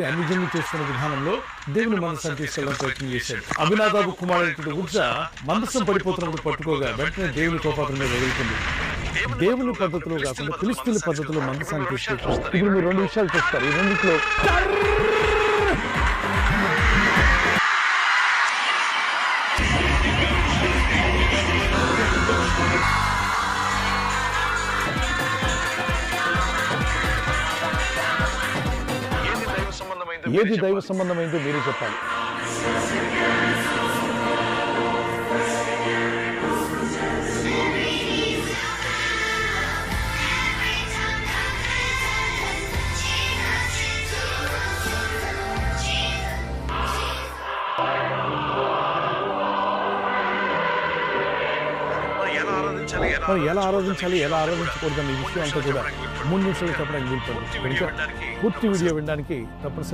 అన్ని జన్లు చేస్తున్న విధానంలో దేవుని మనస్సును తీసుకెళ్ళడం ప్రయత్నం చేశాడు. అభినాదాబు కుమారుడు ఉజ్జా మందసం పడిపోతున్నప్పుడు పట్టుకోగా వెంటనే దేవుని కోపాగ్ని మీద వదులుతుంది. దేవుని పద్ధతిలో కాకుండా ఫిలిస్తీన్ల పద్ధతిలో మందసాన్ని తీసుకొచ్చారు. ఇప్పుడు మీరు రెండు విషయాలు చూస్తారు. ఈ రెండింటిలో ఏది దైవ సంబంధమైందో మీరే చెప్పాలి. మరి ఎలా ఆరాధించాలి, ఎలా ఆరాధించకూడదు అనే విషయం అంతా కూడా 3 నిమిషాలు చెప్పడానికి వీలుపడదు. పూర్తి వీడియో వినడానికి తప్పనిసరి